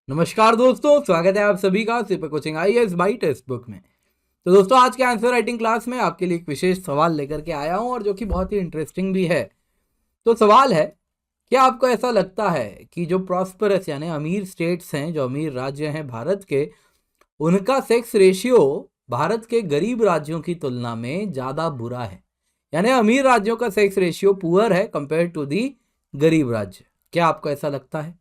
नमस्कार दोस्तों, स्वागत है आप सभी का super coaching IAS by text book में। तो दोस्तों, आज के आंसर राइटिंग क्लास में आपके लिए एक विशेष सवाल लेकर के आया हूं और जो कि बहुत ही इंटरेस्टिंग भी है। तो सवाल है, क्या आपको ऐसा लगता है कि जो प्रॉस्परस यानी अमीर स्टेट्स हैं, जो अमीर राज्य हैं भारत के, उनका सेक्स रेशियो भारत के गरीब राज्यों की तुलना में ज़्यादा बुरा है? यानी अमीर राज्यों का सेक्स रेशियो पुअर है कंपेयर टू दी गरीब राज्य। क्या आपको ऐसा लगता है?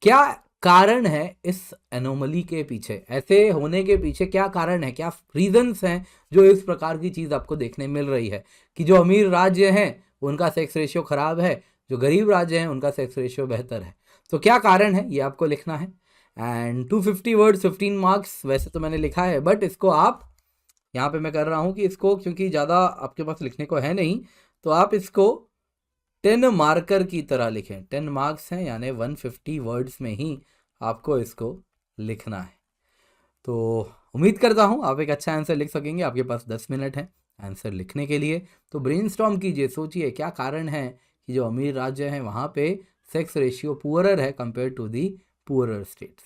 क्या कारण है इस एनोमली के पीछे? ऐसे होने के पीछे क्या कारण है, क्या रीजंस हैं जो इस प्रकार की चीज आपको देखने मिल रही है कि जो अमीर राज्य हैं उनका सेक्स रेशियो खराब है, जो गरीब राज्य हैं उनका सेक्स रेशियो बेहतर है? तो क्या कारण है ये आपको लिखना है। एंड 250 वर्ड्स 15 मार्क्स वैसे तो मैंने लिखा है, बट इसको आप यहाँ पे मैं कर रहा हूँ कि इसको, क्योंकि ज़्यादा आपके पास लिखने को है नहीं, तो आप इसको 10 मार्कर की तरह लिखें। 10 मार्क्स हैं यानी 150 वर्ड्स में ही आपको इसको लिखना है। तो उम्मीद करता हूँ आप एक अच्छा आंसर लिख सकेंगे। आपके पास 10 मिनट हैं आंसर लिखने के लिए। तो ब्रेनस्टॉर्म कीजिए, सोचिए क्या कारण है कि जो अमीर राज्य हैं वहाँ पे सेक्स रेशियो पुअरर है compare to the poorer states.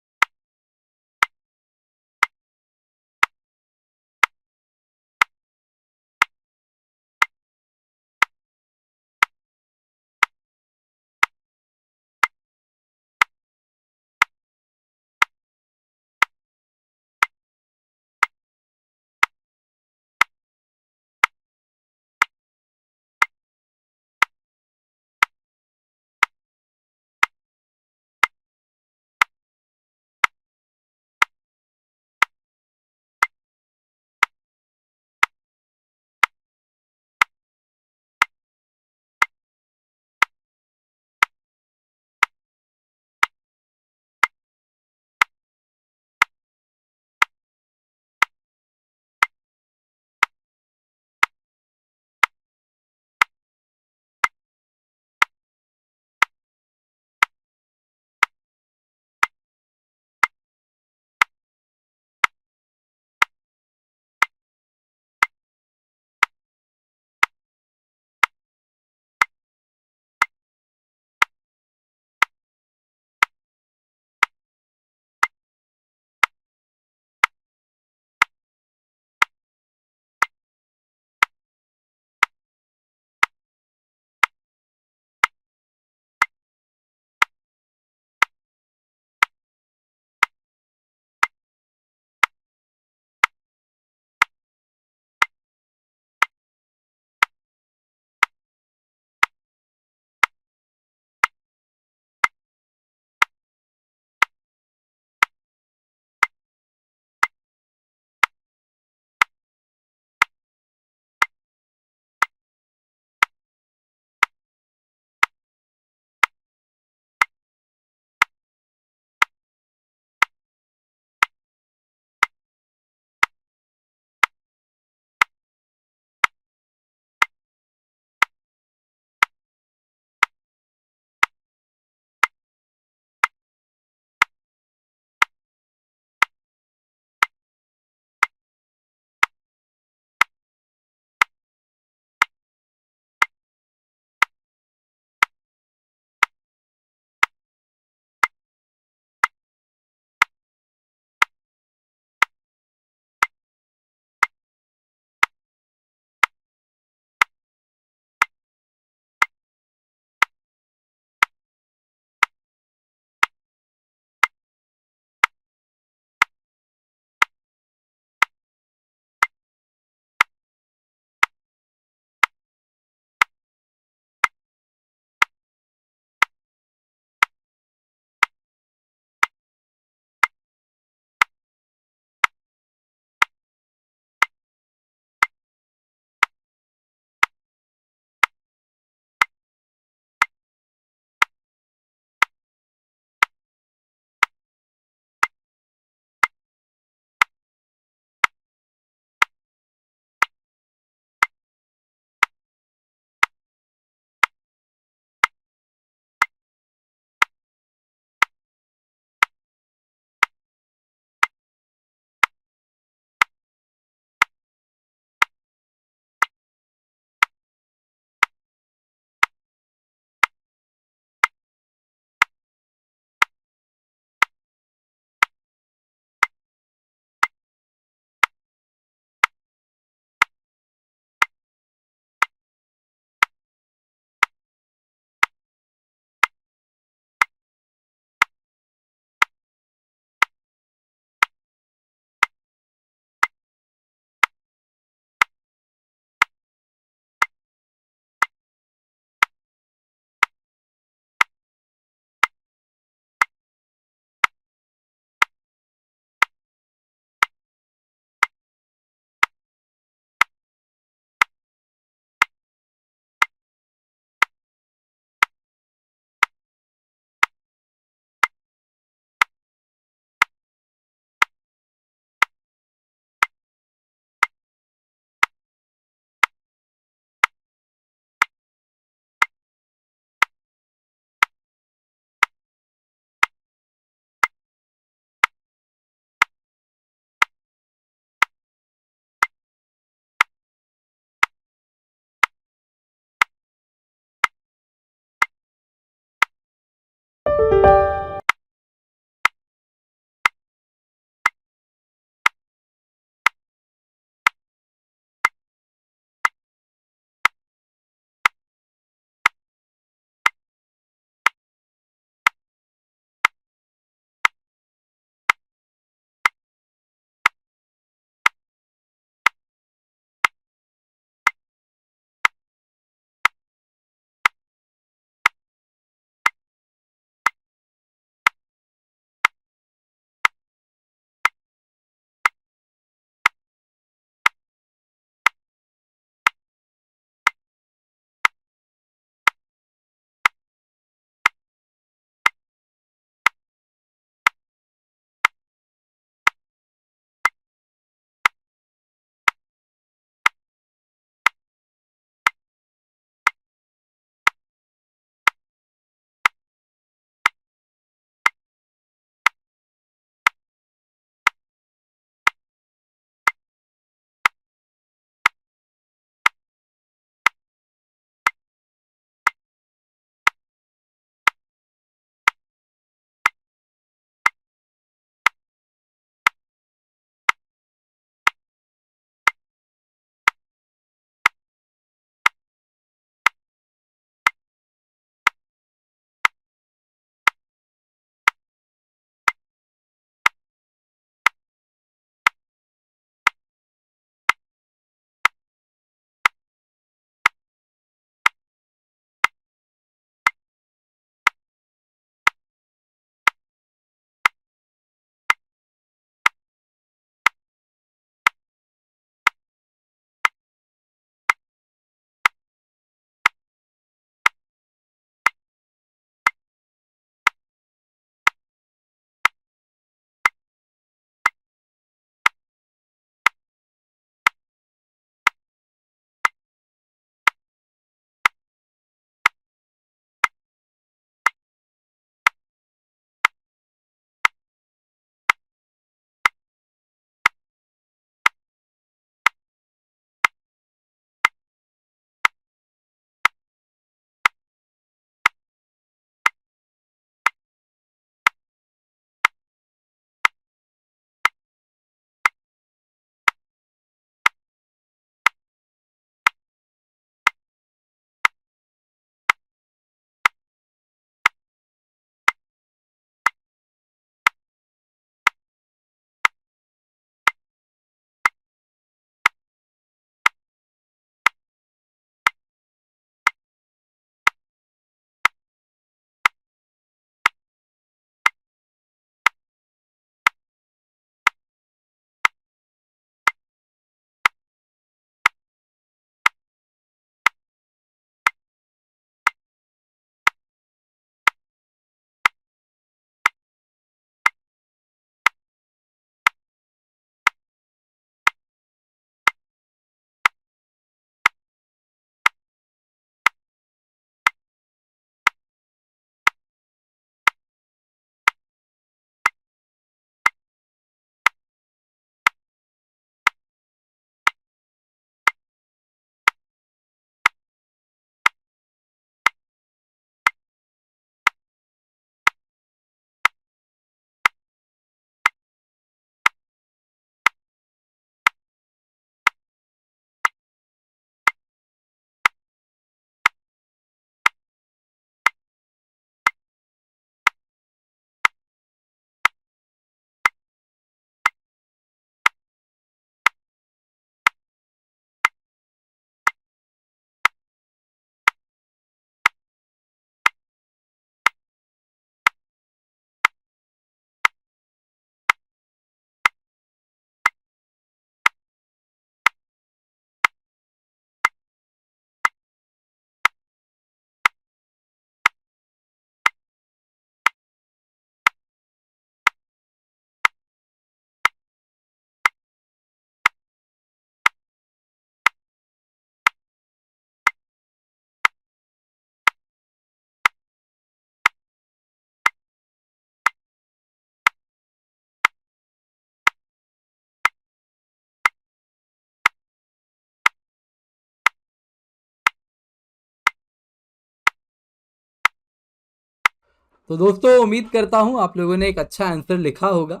तो दोस्तों उम्मीद करता हूं आप लोगों ने एक अच्छा आंसर लिखा होगा।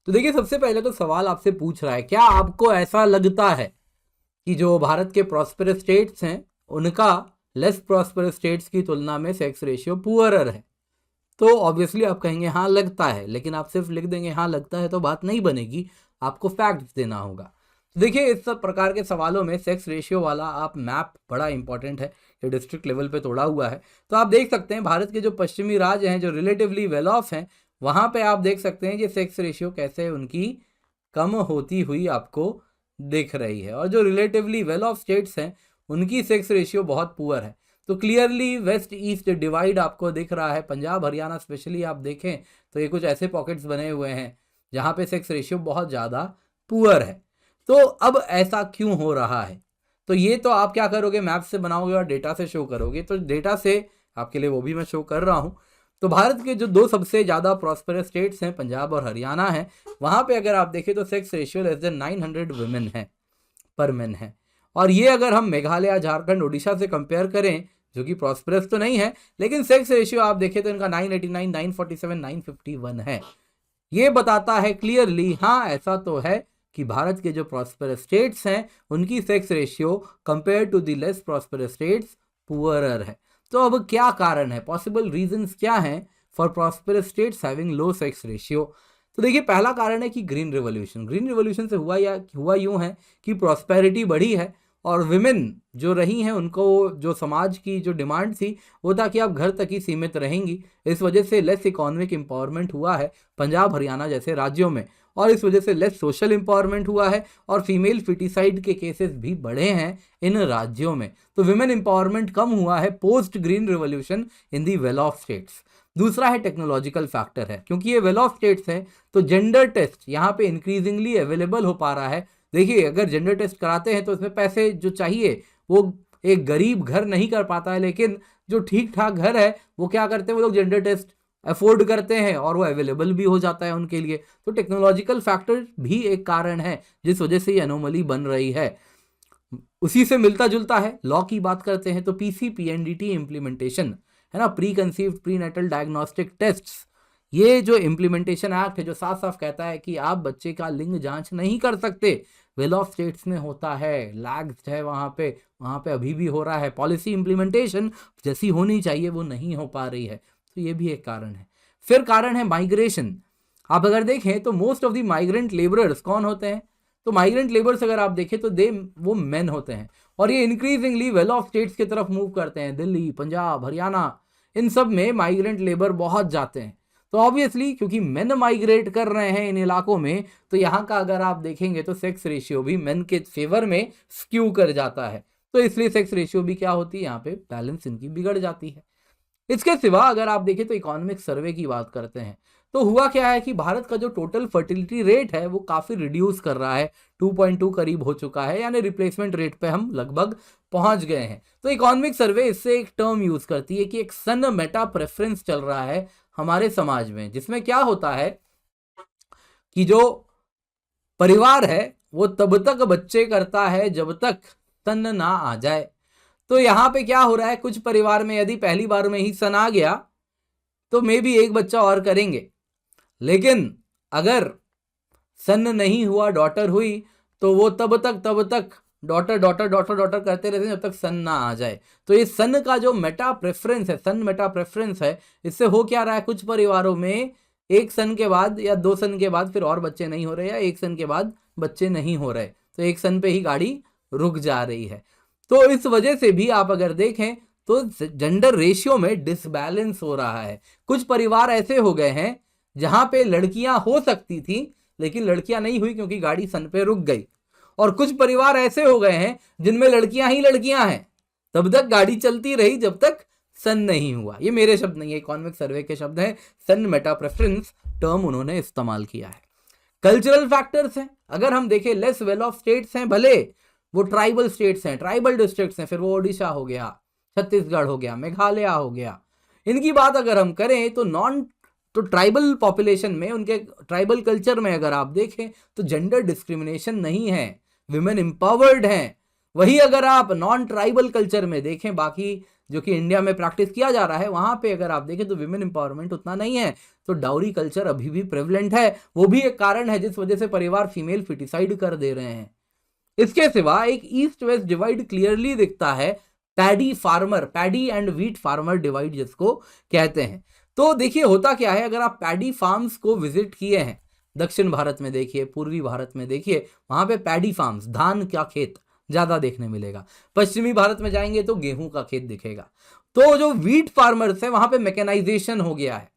तो देखिए सबसे पहले तो सवाल आपसे पूछ रहा है, क्या आपको ऐसा लगता है कि जो भारत के प्रॉस्पेरस स्टेट्स हैं उनका लेस प्रॉस्पेरस स्टेट्स की तुलना में सेक्स रेशियो पुअरर है? तो ऑब्वियसली आप कहेंगे हाँ लगता है, लेकिन आप सिर्फ लिख देंगे हाँ लगता है तो बात नहीं बनेगी, आपको फैक्ट्स देना होगा। तो देखिए इस सब प्रकार के सवालों में सेक्स रेशियो वाला आप मैप बड़ा इंपॉर्टेंट है, ये डिस्ट्रिक्ट लेवल पे तोड़ा हुआ है। तो आप देख सकते हैं भारत के जो पश्चिमी राज्य हैं जो रिलेटिवली वेल ऑफ हैं, वहाँ पे आप देख सकते हैं कि सेक्स रेशियो कैसे उनकी कम होती हुई आपको दिख रही है, और जो रिलेटिवली वेल ऑफ स्टेट्स हैं उनकी सेक्स रेशियो बहुत पुअर है। तो क्लियरली वेस्ट ईस्ट डिवाइड आपको दिख रहा है। पंजाब हरियाणा स्पेशली आप देखें तो ये कुछ ऐसे पॉकेट्स बने हुए हैं जहाँ पे सेक्स रेशियो बहुत ज़्यादा पुअर है। तो अब ऐसा क्यों हो रहा है? तो ये तो आप क्या करोगे, मैप से बनाओगे और डेटा से शो करोगे। तो डेटा से आपके लिए वो भी मैं शो कर रहा हूँ। तो भारत के जो दो सबसे ज़्यादा प्रॉस्पेरस स्टेट्स हैं पंजाब और हरियाणा है, वहाँ पे अगर आप देखें तो sex ratio less than 900 women है पर मैन है। और ये अगर हम मेघालय, झारखंड, उड़ीसा से कंपेयर करें जो कि प्रॉस्पेरस तो नहीं है, लेकिन सेक्स रेशियो आप देखें तो इनका 989, 947, 951 है। ये बताता है क्लियरली हाँ ऐसा तो है कि भारत के जो प्रॉस्पेरस स्टेट्स हैं उनकी sex ratio compare to the less prosperous states poorer है। तो अब क्या कारण है, पॉसिबल रीजंस क्या हैं for prosperous states having low sex ratio? तो देखिए पहला कारण है कि ग्रीन रिवॉल्यूशन से हुआ यूं है कि प्रॉस्पेरिटी बढ़ी है और विमेन जो रही हैं उनको जो समाज की जो डिमांड थी वो था कि आप घर तक ही सीमित रहेंगी। इस वजह से लेस इकोनॉमिक एम्पावरमेंट हुआ है पंजाब हरियाणा जैसे राज्यों में, और इस वजह से लेस सोशल एम्पावरमेंट हुआ है और फीमेल फिटिसाइड के केसेस भी बढ़े हैं इन राज्यों में। तो विमेन एम्पावरमेंट कम हुआ है post green revolution in the well of states. दूसरा है टेक्नोलॉजिकल फैक्टर है, क्योंकि ये वेल ऑफ स्टेट्स हैं तो जेंडर टेस्ट यहाँ पे इंक्रीजिंगली अवेलेबल हो पा रहा है। देखिए अगर जेंडर टेस्ट कराते हैं तो इसमें पैसे जो चाहिए वो एक गरीब घर नहीं कर पाता है, लेकिन जो ठीक ठाक घर है वो क्या करते हैं, वो लोग जेंडर टेस्ट अफोर्ड करते हैं और वो अवेलेबल भी हो जाता है उनके लिए। तो टेक्नोलॉजिकल फैक्टर भी एक कारण है जिस वजह से ये एनोमली बन रही है। उसी से मिलता जुलता है, लॉ की बात करते हैं तो PCPNDT इम्प्लीमेंटेशन है ना, pre conceived pre natal diagnostic tests. ये जो इम्प्लीमेंटेशन एक्ट है जो साफ साफ कहता है कि आप बच्चे का लिंग जांच नहीं कर सकते, वेल ऑफ स्टेट्स में होता है, लैग्स है वहाँ पे अभी भी हो रहा है। पॉलिसी इम्प्लीमेंटेशन जैसी होनी चाहिए वो नहीं हो पा रही है, तो ये भी एक कारण है। फिर कारण है माइग्रेशन। आप अगर देखें तो most of the migrant labourers कौन होते हैं, तो माइग्रेंट लेबर्स अगर आप देखें तो वो मेन होते हैं, और ये इंक्रीजिंगली वेल ऑफ स्टेट्स की तरफ मूव करते हैं। दिल्ली, पंजाब, हरियाणा, इन सब में माइग्रेंट लेबर बहुत जाते हैं। तो ऑब्वियसली क्योंकि मेन माइग्रेट कर रहे हैं इन इलाकों में, तो यहाँ का अगर आप देखेंगे तो सेक्स रेशियो भी मेन के फेवर में स्क्यू कर जाता है। तो इसलिए सेक्स रेशियो भी क्या होती है, यहाँ पे बैलेंस इनकी बिगड़ जाती है। इसके सिवा अगर आप देखें तो इकोनॉमिक सर्वे की बात करते हैं तो हुआ क्या है कि भारत का जो टोटल फर्टिलिटी रेट है वो काफ़ी रिड्यूस कर रहा है, 2.2 करीब हो चुका है, यानी रिप्लेसमेंट रेट पे हम लगभग पहुंच गए हैं। तो इकोनॉमिक सर्वे इससे एक टर्म यूज करती है कि एक सन मेटा प्रेफरेंस चल रहा है हमारे समाज में, जिसमें क्या होता है कि जो परिवार है वो तब तक बच्चे करता है जब तक सन ना आ जाए। तो यहाँ पे क्या हो रहा है, कुछ परिवार में यदि पहली बार में ही सन आ गया तो मे भी एक बच्चा और करेंगे, लेकिन अगर सन नहीं हुआ, डॉटर हुई, तो वो तब तक डॉटर डॉटर डॉटर डॉटर करते रहते हैं जब तक सन ना आ जाए। तो ये सन का जो मेटा प्रेफरेंस है, सन मेटा प्रेफरेंस है, इससे हो क्या रहा है, कुछ परिवारों में एक सन के बाद या 2 सन के बाद फिर और बच्चे नहीं हो रहे, या 1 सन के बाद बच्चे नहीं हो रहे, तो 1 सन पे ही गाड़ी रुक जा रही है। तो इस वजह से भी आप अगर देखें तो जेंडर रेशियो में डिसबैलेंस हो रहा है। कुछ परिवार ऐसे हो गए हैं जहां पे लड़कियां हो सकती थी लेकिन लड़कियां नहीं हुई क्योंकि गाड़ी सन पे रुक गई, और कुछ परिवार ऐसे हो गए हैं जिनमें लड़कियां ही लड़कियां हैं, तब तक गाड़ी चलती रही जब तक सन नहीं हुआ। ये मेरे शब्द नहीं है, इकोनॉमिक सर्वे के शब्द हैं, सन मेटा प्रेफरेंस टर्म उन्होंने इस्तेमाल किया है। कल्चरल फैक्टर्स हैं, अगर हम देखें लेस वेल ऑफ स्टेट्स हैं, भले वो ट्राइबल स्टेट्स हैं, ट्राइबल डिस्ट्रिक्ट्स हैं, फिर वो ओडिशा हो गया, छत्तीसगढ़ हो गया, मेघालय हो गया, इनकी बात अगर हम करें तो ट्राइबल पॉपुलेशन में, उनके ट्राइबल कल्चर में अगर आप देखें तो जेंडर डिस्क्रिमिनेशन नहीं है, विमेन एम्पावर्ड हैं। वही अगर आप नॉन ट्राइबल कल्चर में देखें, बाकी जो कि इंडिया में प्रैक्टिस किया जा रहा है, वहां पे अगर आप देखें तो विमेन एम्पावरमेंट उतना नहीं है। तो डाउरी कल्चर अभी भी प्रेवलेंट है, वो भी एक कारण है जिस वजह से परिवार फीमेल फिटिसाइड कर दे रहे हैं। इसके सिवा एक ईस्ट वेस्ट डिवाइड क्लियरली दिखता है, paddy and wheat farmer divide जिसको कहते हैं। तो देखिए होता क्या है, अगर आप पैडी फार्म्स को विजिट किए हैं, दक्षिण भारत में देखिए, पूर्वी भारत में देखिए, वहां पे पैडी फार्म्स, धान का खेत ज्यादा देखने मिलेगा। पश्चिमी भारत में जाएंगे तो गेहूं का खेत दिखेगा। तो जो व्हीट फार्मर्स है वहां पे मैकेनाइजेशन हो गया है,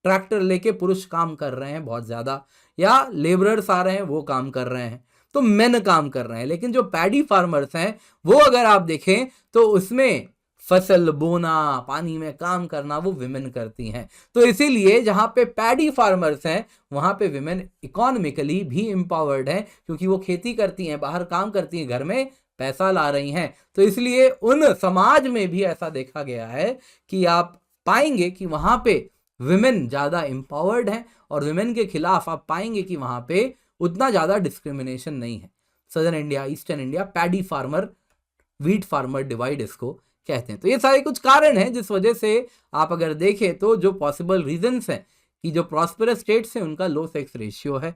ट्रैक्टर लेके पुरुष काम कर रहे हैं बहुत ज्यादा, या लेबरर्स आ रहे हैं वो काम कर रहे हैं, तो मेन काम कर रहे हैं। लेकिन जो पैडी फार्मर्स हैं वो अगर आप देखें तो उसमें फसल बोना, पानी में काम करना वो विमेन करती हैं। तो इसीलिए जहां पे पैडी फार्मर्स हैं वहां पे विमेन इकोनॉमिकली भी एम्पावर्ड हैं, क्योंकि वो खेती करती हैं, बाहर काम करती हैं, घर में पैसा ला रही हैं। तो इसलिए उन समाज में भी ऐसा देखा गया है कि आप पाएंगे कि वहां पे विमेन ज्यादा एम्पावर्ड हैं, और विमेन के खिलाफ आप पाएंगे कि वहां पे उतना ज्यादा डिस्क्रिमिनेशन नहीं है। Southern India, eastern India, paddy farmer wheat farmer divide इसको कहते हैं। तो ये सारे कुछ कारण हैं जिस वजह से आप अगर देखें तो जो पॉसिबल रीजंस हैं कि जो प्रॉस्पेरस स्टेट्स हैं उनका लो सेक्स रेशियो है,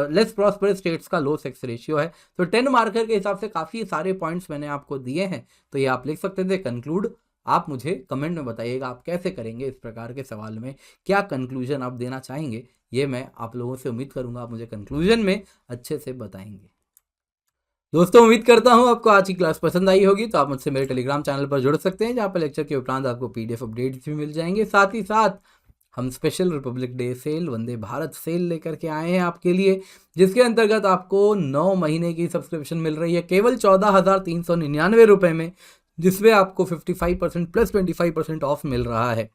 लेस प्रॉस्पेरस स्टेट्स का लो सेक्स रेशियो है। तो 10 मार्कर के हिसाब से काफ़ी सारे पॉइंट्स मैंने आपको दिए हैं, तो ये आप लिख सकते थे कंक्लूड। आप मुझे कमेंट में बताइएगा आप कैसे करेंगे इस प्रकार के सवाल में, क्या कंक्लूजन आप देना चाहेंगे, ये मैं आप लोगों से उम्मीद करूंगा आप मुझे कंक्लूजन में अच्छे से बताएंगे। दोस्तों उम्मीद करता हूं आपको आज की क्लास पसंद आई होगी, तो आप मुझसे मेरे टेलीग्राम चैनल पर जुड़ सकते हैं, जहां पर लेक्चर के उपरांत आपको पीडीएफ अपडेट्स भी मिल जाएंगे। साथ ही साथ हम special Republic day cell, Vande Bharat cell लेकर के आए हैं आपके लिए, जिसके अंतर्गत आपको 9 महीने की सब्सक्रिप्शन मिल रही है केवल 14,399 रुपये में, जिसमें आपको 55% प्लस 25% ऑफ मिल रहा है।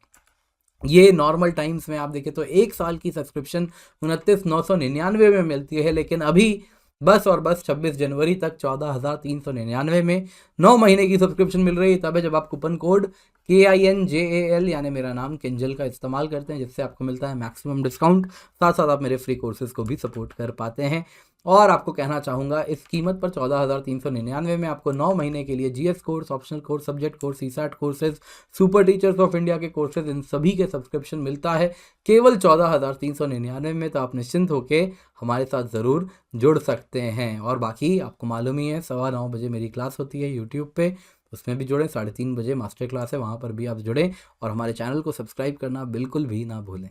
ये नॉर्मल टाइम्स में आप देखें तो 1 साल की सब्सक्रिप्शन 29,999 में मिलती है, लेकिन अभी बस और बस 26 जनवरी तक 14,399 में 9 महीने की सब्सक्रिप्शन मिल रही है। तब है जब आप कूपन कोड KINJAL यानी मेरा नाम किंजल का इस्तेमाल करते हैं, जिससे आपको मिलता है मैक्सिमम डिस्काउंट। साथ साथ आप मेरे फ्री कोर्सेज को भी सपोर्ट कर पाते हैं। और आपको कहना चाहूँगा इस कीमत पर 14,399 में आपको 9 महीने के लिए GS course, optional course, subject course, CSAT courses, super teachers of India के कोर्सेज, इन सभी के सब्सक्रिप्शन मिलता है केवल 14,399 में। तो आप निश्चिंत होकर हमारे साथ ज़रूर जुड़ सकते हैं। और बाकी आपको मालूम ही है 9:15 बजे मेरी क्लास होती है यूट्यूब पे, उसमें भी जुड़ें। 3:30 बजे मास्टर क्लास है, वहाँ पर भी आप जुड़ें, और हमारे चैनल को सब्सक्राइब करना बिल्कुल भी ना भूलें।